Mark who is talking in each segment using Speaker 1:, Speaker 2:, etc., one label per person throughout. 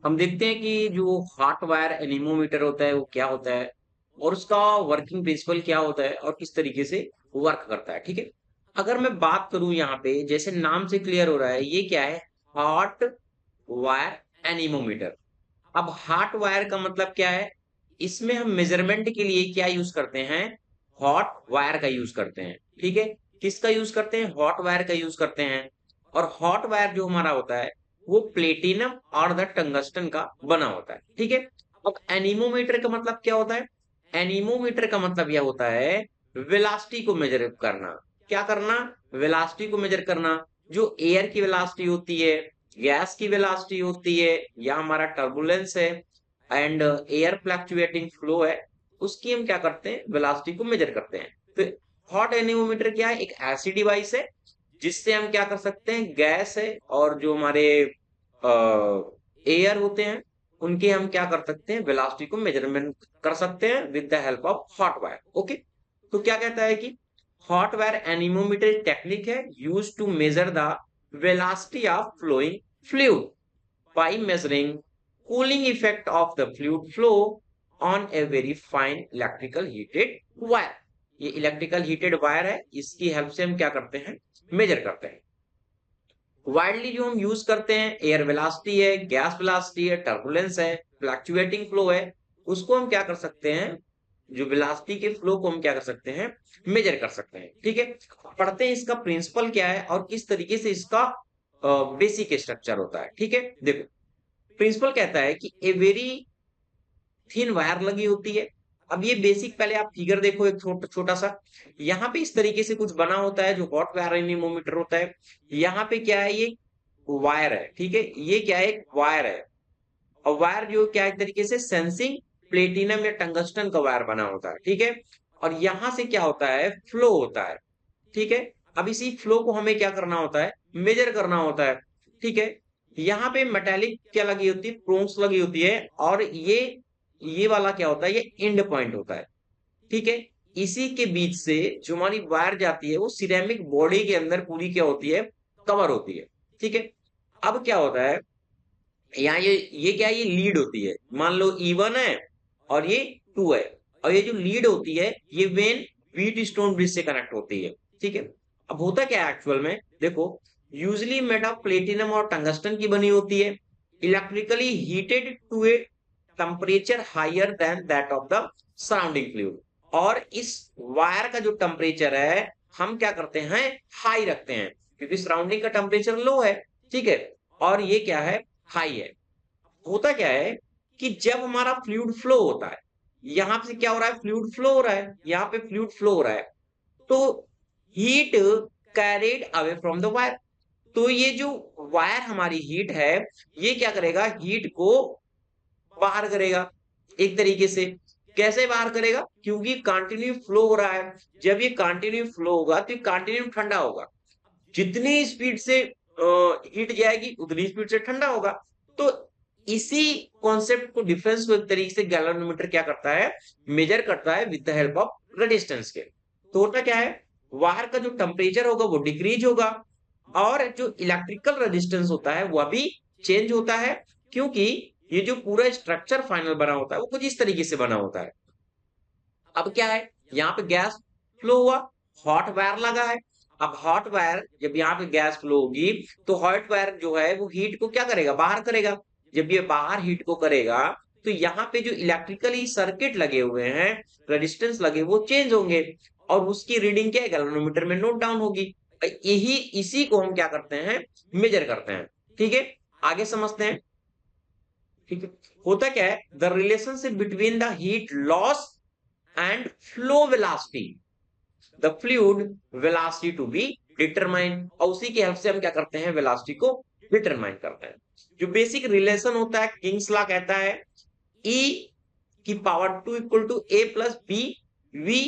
Speaker 1: हम देखते हैं कि जो हॉट वायर एनीमोमीटर होता है वो क्या होता है और उसका वर्किंग प्रिंसिपल क्या होता है और किस तरीके से वर्क करता है। ठीक है, अगर मैं बात करूं यहाँ पे जैसे नाम से क्लियर हो रहा है ये क्या है, हॉट वायर एनीमोमीटर। अब हॉट वायर का मतलब क्या है, इसमें हम मेजरमेंट के लिए क्या यूज करते हैं, हॉट वायर का यूज करते हैं। ठीक है, किसका यूज करते हैं, हॉट वायर का यूज करते हैं। और हॉट वायर जो हमारा होता है वो प्लेटिनम और द टंगस्टन का बना होता है। ठीक है, अब एनीमोमीटर का मतलब क्या होता है, एनीमोमीटर का मतलब यह होता है वेलोसिटी को मेजर करना। क्या करना, वेलोसिटी को मेजर करना। जो एयर की वेलोसिटी होती है, गैस की वेलोसिटी होती है, या हमारा टर्बुलेंस है एंड एयर फ्लक्चुएटिंग फ्लो है, उसकी हम क्या करते हैं, वेलोसिटी को मेजर करते हैं। तो हॉट एनीमोमीटर क्या है, एक ऐसी डिवाइस है जिससे हम क्या कर सकते हैं, गैस है और जो हमारे एयर होते हैं उनके हम क्या कर सकते हैं, वेलोसिटी को मेजरमेंट कर सकते हैं with the help of hot wire. Okay, तो क्या कहता है कि हॉट वायर एनीमोमीटर टेक्निक है use to measure the velocity of flowing fluid by measuring cooling effect of the fluid flow on a very fine electrical heated wire। ये electrical heated wire है, इसकी help से हम क्या करते हैं, major करते हैं। वाइडली जो हम यूज करते हैं, एयर वेलोसिटी है, गैस वेलोसिटी है, टर्बुलेंस है, फ्लक्चुएटिंग फ्लो है, उसको हम क्या कर सकते हैं, जो वेलोसिटी के फ्लो को हम क्या कर सकते हैं, मेजर कर सकते हैं। ठीक है, पढ़ते हैं इसका प्रिंसिपल क्या है और किस तरीके से इसका बेसिक स्ट्रक्चर होता है। ठीक है, देखो प्रिंसिपल कहता है कि ए वेरी थिन वायर लगी होती है। अब ये बेसिक, पहले आप फिगर देखो एक छोटा सा, यहाँ पे इस तरीके से कुछ बना होता है जो हॉट वायर एनीमोमीटर होता है। यहाँ पे क्या है, ये वायर है। ठीक है, ये क्या है, एक वायर है। और वायर जो क्या है, एक तरीके से सेंसिंग प्लेटिनम या टंगस्टन का वायर बना होता है। ठीक है, और यहां से क्या होता है, फ्लो होता है। ठीक है, अब इसी फ्लो को हमें क्या करना होता है, मेजर करना होता है। ठीक है, यहाँ पे मेटेलिक क्या लगी होती है, प्रोन्स लगी होती है, और ये वाला क्या होता है, ये एंड पॉइंट होता है। ठीक है, इसी के बीच से जो हमारी वायर जाती है वो सिरेमिक बॉडी के अंदर पूरी क्या होती है, कवर होती है। ठीक है, अब क्या होता है, यहाँ ये क्या है, ये लीड होती है। मान लो E1 है और ये 2 है, और ये जो लीड होती है ये वेन व्हीट स्टोन ब्रिज से कनेक्ट होती है। ठीक है, अब होता क्या है एक्चुअल में, देखो यूजली मेड ऑफ प्लेटिनम और टंगस्टन की बनी होती है, electrically heated to a temperature higher than that of the surrounding fluid. और इस वायर का जो टेम्परेचर है हम क्या करते हैं, हाई रखते हैं, क्योंकि सराउंडिंग का टेम्परेचर लो है। ठीक है, और ये क्या है, हाई है। होता क्या है कि जब हमारा फ्लूइड फ्लो होता है, यहां से क्या हो रहा है, फ्लूइड फ्लो हो रहा है, यहाँ पे फ्लूइड फ्लो हो रहा है, तो heat carried away from the wire. तो ये जो वायर हमारी हीट है, ये क्या करेगा, हीट को बाहर करेगा एक तरीके से। कैसे बाहर करेगा, क्योंकि कंटिन्यू फ्लो हो रहा है। जब ये कंटिन्यू फ्लो होगा तो ये कंटिन्यू ठंडा होगा। जितनी स्पीड से हीट जाएगी उतनी स्पीड से ठंडा होगा। तो इसी कॉन्सेप्ट को, डिफरेंस को एक तरीके से गैल्वेनोमीटर क्या करता है, मेजर करता है with the help of resistance के। तो होता क्या है, वायर का जो टेम्परेचर होगा वो डिक्रीज होगा, और जो इलेक्ट्रिकल रेजिस्टेंस होता है वह भी चेंज होता है, क्योंकि ये जो पूरा स्ट्रक्चर फाइनल बना होता है वो कुछ इस तरीके से बना होता है। अब क्या है, यहाँ पे गैस फ्लो हुआ, हॉट वायर लगा है। अब हॉट वायर जब यहाँ पे गैस फ्लो होगी तो हॉट वायर जो है वो हीट को क्या करेगा, बाहर करेगा। जब ये बाहर हीट को करेगा तो यहाँ पे जो इलेक्ट्रिकली सर्किट लगे हुए हैं, रेजिस्टेंस लगे, वो चेंज होंगे, और उसकी रीडिंग क्या है, गैल्वेनोमीटर में नोट डाउन होगी। यही इसी को हम क्या करते हैं, मेजर करते हैं। ठीक है, आगे समझते हैं। ठीक है, होता क्या है, the relationship between the heat loss and flow velocity, the fluid velocity to be determined। और उसी की हेल्प से हम क्या करते हैं, वेलोसिटी को डिटरमाइन करते हैं। जो बेसिक रिलेशन होता है, किंग्स लॉ कहता है E की power 2 equal to A plus B V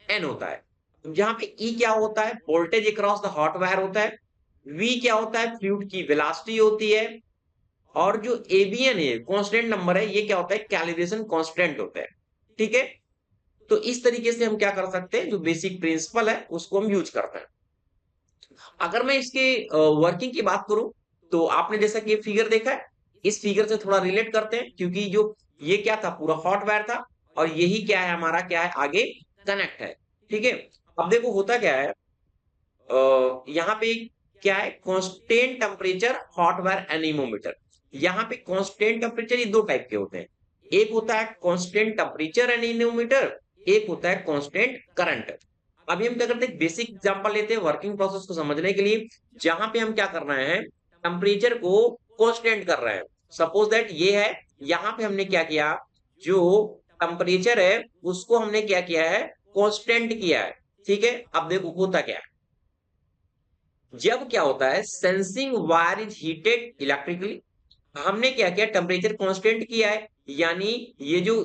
Speaker 1: N होता है। जहां पे E क्या होता है, voltage across the hot wire होता है। V क्या होता है, फ्लूइड की वेलोसिटी होती है। और जो एबीएन है, कांस्टेंट नंबर है, ये क्या होता है, कैलिब्रेशन कांस्टेंट होता है। ठीक है, तो इस तरीके से हम क्या कर सकते हैं, जो बेसिक प्रिंसिपल है उसको हम यूज करते हैं। अगर मैं इसके वर्किंग की बात करूं, तो आपने जैसा कि ये फिगर देखा है, इस फिगर से थोड़ा रिलेट करते हैं, क्योंकि जो ये क्या था, पूरा हॉट वायर था और यही क्या है हमारा, क्या है आगे कनेक्ट है। ठीक है, अब देखो होता क्या है, यहाँ पे क्या है, constant temperature hot wire anemometer. यहाँ पे कांस्टेंट टेम्परेचर ये दो टाइप के होते हैं, एक होता है कांस्टेंट टेम्परेचर एनीमोमीटर, एक होता है कांस्टेंट करंट। अभी हम क्या करते हैं, बेसिक एग्जांपल लेते हैं वर्किंग प्रोसेस को समझने के लिए, जहां पे हम क्या कर रहे हैं, टेम्परेचर को कांस्टेंट कर रहे हैं। सपोज दैट ये है, यहाँ पे हमने क्या किया, जो टेम्परेचर है उसको हमने क्या किया है, कांस्टेंट किया है। ठीक है, अब देखो होता क्या है, जब क्या होता है, sensing wire is heated electrically, हमने क्या किया, टेम्परेचर कांस्टेंट किया है, यानी ये जो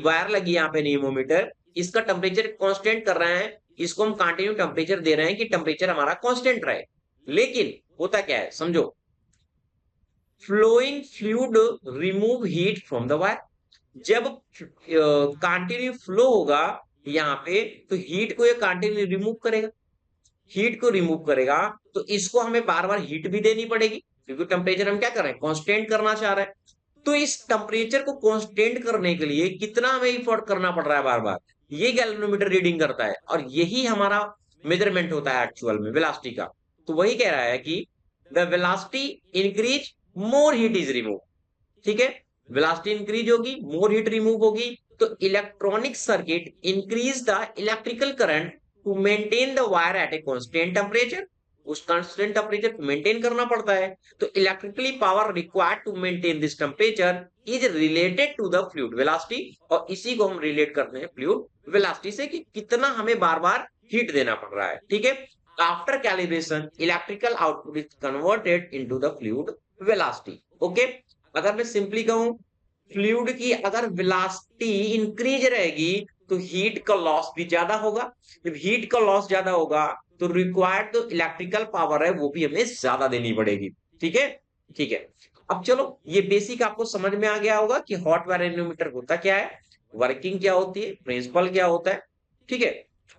Speaker 1: वायर लगी यहाँ पे नेमोमीटर, इसका टेम्परेचर कांस्टेंट कर रहे हैं, इसको हम कंटिन्यू टेम्परेचर दे रहे हैं कि टेम्परेचर हमारा कांस्टेंट रहे। लेकिन होता क्या है समझो, flowing fluid remove heat from the wire, जब कंटिन्यू फ्लो होगा यहाँ पे, तो हीट को ये कंटिन्यू रिमूव करेगा, हीट को रिमूव करेगा, तो इसको हमें बार बार हीट भी देनी पड़ेगी, क्योंकि टेम्परेचर हम क्या कर रहे हैं, कांस्टेंट करना चाह रहे हैं। तो इस टेम्परेचर को कांस्टेंट करने के लिए कितना हमें इफर्ट करना पड़ रहा है बार बार, ये गैल्वेनोमीटर रीडिंग करता है, और यही हमारा मेजरमेंट होता है एक्चुअल में वेलोसिटी का। तो वही कह रहा है कि the velocity increase, more heat is remove. ठीक है, वेलोसिटी इंक्रीज होगी, मोर हीट रिमूव होगी, तो electronic circuit increase the electrical current to maintain the wire at a constant temperature, उस कांस्टेंट टेम्परेचर को मेंटेन करना पड़ता है। तो electrically power required to maintain this temperature is related to the fluid velocity, और इसी को हम रिलेट करते हैं फ्लूइड वेलोसिटी से, कि कितना हमें बार बार हीट देना पड़ रहा है। ठीक है, after calibration electrical output is converted into the fluid velocity. Okay, अगर मैं सिंपली कहूं, फ्लूइड की अगर वेलोसिटी इंक्रीज रहेगी तो हीट का लॉस भी ज्यादा होगा, जब हीट का लॉस ज्यादा होगा तो रिक्वायर्ड जो इलेक्ट्रिकल पावर है वो भी हमें ज्यादा देनी पड़ेगी। ठीक है, ठीक है, अब चलो ये बेसिक आपको समझ में आ गया होगा कि हॉट वायर एनीमोमीटर होता क्या है, वर्किंग क्या होती है, प्रिंसिपल क्या होता है। ठीक है,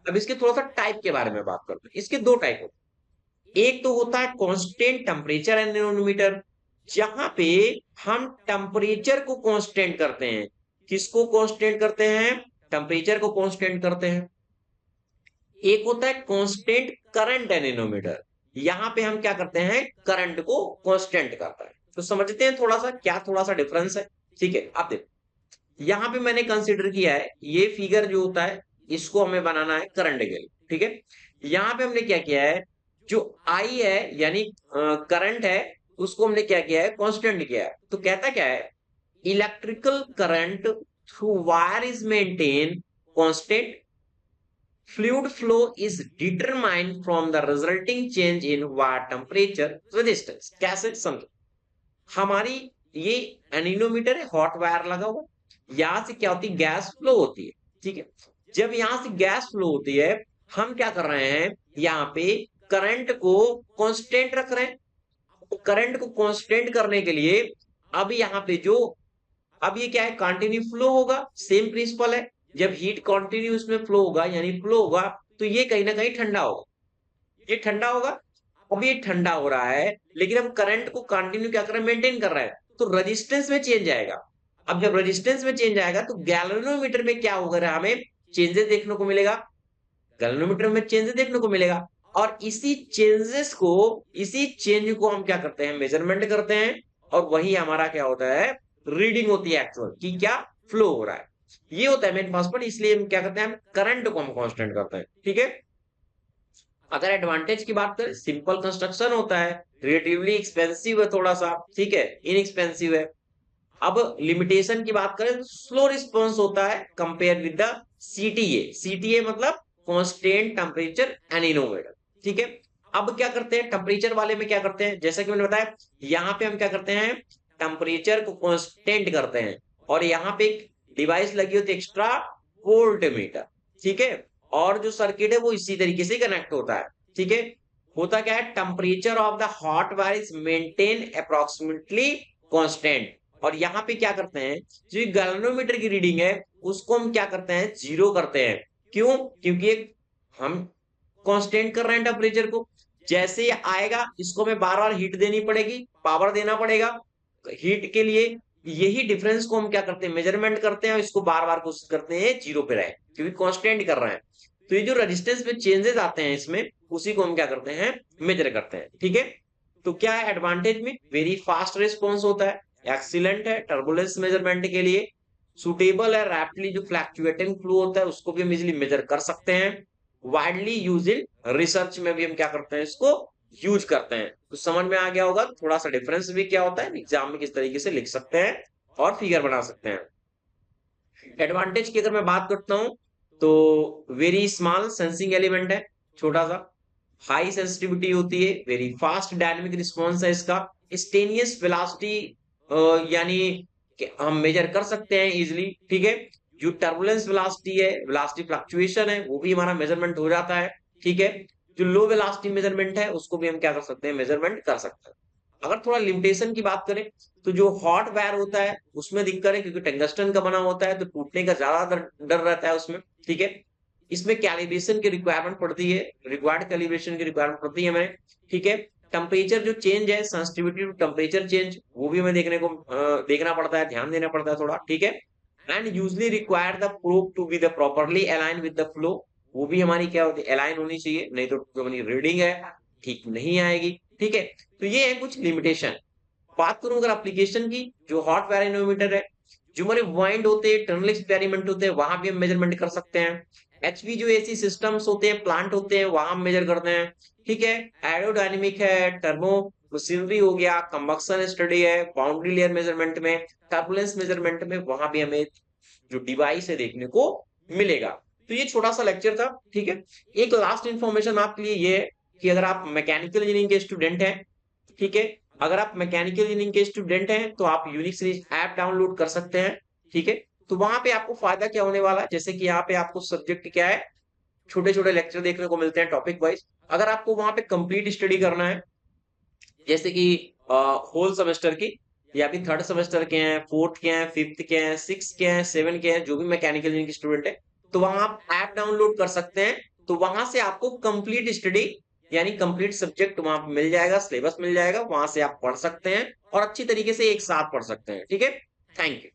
Speaker 1: अब इसके थोड़ा सा टाइप के बारे में बात करते हैं। इसके दो टाइप होते हैं, एक तो होता है कांस्टेंट टेम्परेचर एनीमोमीटर, जहां पे हम टेम्परेचर को कांस्टेंट करते हैं। किसको कांस्टेंट करते हैं, टेम्परेचर को कांस्टेंट करते हैं। एक होता है कांस्टेंट करंट एनीमोमीटर, यहां पे हम क्या करते हैं, करंट को कांस्टेंट करता है। तो समझते हैं थोड़ा सा क्या थोड़ा सा डिफरेंस है। ठीक है, आप देखो यहाँ पे मैंने कंसिडर किया है, ये फिगर जो होता है इसको हमें बनाना है करंट के लिए। ठीक है, यहाँ पे हमने क्या किया है, जो आई है यानी करंट है, उसको हमने क्या किया है, कांस्टेंट किया है। तो कहता क्या है, electrical current through wire is maintain constant, fluid flow is determined from the resulting change in wire temperature resistance। कैसे समझो, हमारी ये एनीमोमीटर है, हॉट वायर लगा हुआ, यहां से क्या होती है, गैस फ्लो होती है। ठीक है, जब यहां से गैस फ्लो होती है, हम क्या कर रहे हैं, यहाँ पे करंट को कांस्टेंट रख रहे हैं। करंट को कांस्टेंट करने के लिए अब यहाँ पे जो, अब ये क्या है, कंटिन्यू फ्लो होगा, सेम प्रिंसिपल है। जब हीट कंटिन्यू इसमें फ्लो होगा यानी फ्लो होगा, तो ये कहीं ना कहीं ठंडा होगा, ये ठंडा होगा। अब ये ठंडा हो रहा है, लेकिन हम करंट को कंटिन्यू क्या कर रहे हैं, मेंटेन कर रहे हैं, तो रेजिस्टेंस में चेंज आएगा। अब जब रेजिस्टेंस में चेंज आएगा तो गैल्वेनोमीटर में क्या होगा, हमें चेंजेस देखने को मिलेगा, गैल्वेनोमीटर में चेंजेस देखने को मिलेगा। और इसी चेंजेस को, इसी चेंज को हम क्या करते हैं, मेजरमेंट करते हैं, और वही हमारा क्या होता है, रीडिंग होती है एक्चुअल की, क्या फ्लो हो रहा है। ये होता है मेन पासवर्ड, इसलिए हम क्या करते हैं, करंट को हम कांस्टेंट करते हैं। ठीक है, अगर एडवांटेज की बात करें, सिंपल कंस्ट्रक्शन होता है, रिलेटिवली एक्सपेंसिव है थोड़ा सा, ठीक है, इनएक्सपेंसिव है। अब लिमिटेशन की बात करें तो स्लो रिस्पॉन्स होता है compare with the CTA. CTA मतलब कांस्टेंट टेम्परेचर एनीमोमीटर। ठीक है, अब क्या करते हैं, टेम्परेचर वाले में क्या करते हैं, जैसा कि मैंने बताया, यहाँ पे हम क्या करते हैं, टेम्परेचर को कांस्टेंट करते हैं, और यहाँ पे एक डिवाइस लगी होती है एक्स्ट्रा, वोल्ट मीटर। ठीक है, और जो सर्किट है वो इसी तरीके से कनेक्ट होता है। ठीक है, होता क्या है, temperature of the hot wire is maintain approximately constant, और यहाँ पे क्या करते हैं, जो गैल्वेनोमीटर की रीडिंग है उसको हम क्या करते हैं, जीरो करते हैं। क्यों, क्योंकि हम कांस्टेंट कर रहे हैं टेम्परेचर को, जैसे ये आएगा इसको हमें बार बार हीट देनी पड़ेगी, पावर देना पड़ेगा, हीट के लिए यही डिफरेंस को हम क्या करते हैं, मेजरमेंट करते हैं और इसको बार बार कोशिश करते हैं जीरो पे रहे, क्योंकि कांस्टेंट कर रहे हैं। तो ये जो रेजिस्टेंस में चेंजेस आते हैं इसमें, उसी को हम क्या करते हैं, मेजर करते हैं। ठीक है, तो क्या है एडवांटेज में, वेरी फास्ट रिस्पॉन्स होता है, एक्सीलेंट है टर्बुलेंस मेजरमेंट के लिए, सुटेबल है, रैपिडली जो फ्लैक्चुएटिंग फ्लो होता है उसको भी हम इजिली मेजर कर सकते हैं, वाइडली यूज इन रिसर्च में भी हम क्या करते हैं, इसको यूज करते हैं। तो समझ में आ गया होगा थोड़ा सा डिफरेंस भी क्या होता है, एग्जाम में किस तरीके से लिख सकते हैं और फिगर बना सकते हैं। एडवांटेज की अगर मैं बात करता हूं तो वेरी स्मॉल सेंसिंग एलिमेंट है, छोटा सा, हाई सेंसिटिविटी होती है, वेरी फास्ट डायनेमिक रिस्पॉन्स है इसका, स्टेनियस वेलोसिटी यानी कि हम मेजर कर सकते हैं इजिली। ठीक है, जो टर्बुलेंस वेलोसिटी है, वेलोसिटी फ्लक्चुएशन है, वो भी हमारा मेजरमेंट हो जाता है। ठीक है, जो लो वेलोसिटी मेजरमेंट है उसको भी हम क्या कर सकते हैं, मेजरमेंट कर सकते हैं। अगर थोड़ा लिमिटेशन की बात करें तो जो हॉट वायर होता है उसमें दिक्कत है, क्योंकि टंगस्टन का बना होता है तो टूटने का ज्यादा डर रहता है उसमें। ठीक है, इसमें कैलिब्रेशन की रिक्वायरमेंट पड़ती है, रिक्वायर्ड कैलिब्रेशन की रिक्वायरमेंट पड़ती है हमें। ठीक है, टेम्परेचर जो चेंज है, सेंसिटिविटी टू टेम्परेचर चेंज, वो भी हमें देखना पड़ता है, ध्यान देना पड़ता है थोड़ा। ठीक है, and usually require the probe to be the properly align with the flow, वो भी हमारी क्या होती है, अलाइन होनी चाहिए, नहीं तो जो हमारी रीडिंग है ठीक नहीं आएगी। ठीक है, तो ये है कुछ लिमिटेशन। बात करूं अगर एप्लीकेशन की, जो हॉट वायर एनोमीटर है, जो हमारे वाइंड होते हैं, टनल एक्सपेरिमेंट होते हैं, वहां भी हम मेजरमेंट कर सकते हैं। एचवी जो एसी सिस्टम्स होते हैं, प्लांट होते हैं, वहां हम मेजर करते हैं। ठीक है, एरोडायनेमिक है, टर्बो मशीनरी हो गया, कंबक्शन स्टडी है, बाउंड्री लेयर मेजरमेंट में, टर्बुलेंस मेजरमेंट में, वहां भी हमें जो डिवाइस है देखने को मिलेगा। तो ये छोटा सा लेक्चर था। ठीक है, एक लास्ट इंफॉर्मेशन आपके लिए ये है कि अगर आप मैकेनिकल इंजीनियरिंग के स्टूडेंट हैं, ठीक है, अगर आप मैकेनिकल इंजीनियरिंग के स्टूडेंट हैं तो आप यूनिक सीरीज ऐप डाउनलोड कर सकते हैं। ठीक है, तो वहां पे आपको फायदा क्या होने वाला है, जैसे कि यहाँ पे आपको सब्जेक्ट क्या है, छोटे छोटे लेक्चर देखने को मिलते हैं टॉपिक वाइज। अगर आपको वहां पे कंप्लीट स्टडी करना है, जैसे कि होल सेमेस्टर की, या फिर थर्ड सेमेस्टर के हैं, फोर्थ के हैं, फिफ्थ के हैं, सिक्स के हैं, सेवन के हैं, जो भी मैकेनिकल इंजीनियरिंग के स्टूडेंट है, तो वहां आप ऐप डाउनलोड कर सकते हैं। तो वहां से आपको कंप्लीट स्टडी यानी कंप्लीट सब्जेक्ट वहां पे मिल जाएगा, सिलेबस मिल जाएगा, वहां से आप पढ़ सकते हैं और अच्छी तरीके से एक साथ पढ़ सकते हैं। ठीक है, थैंक यू।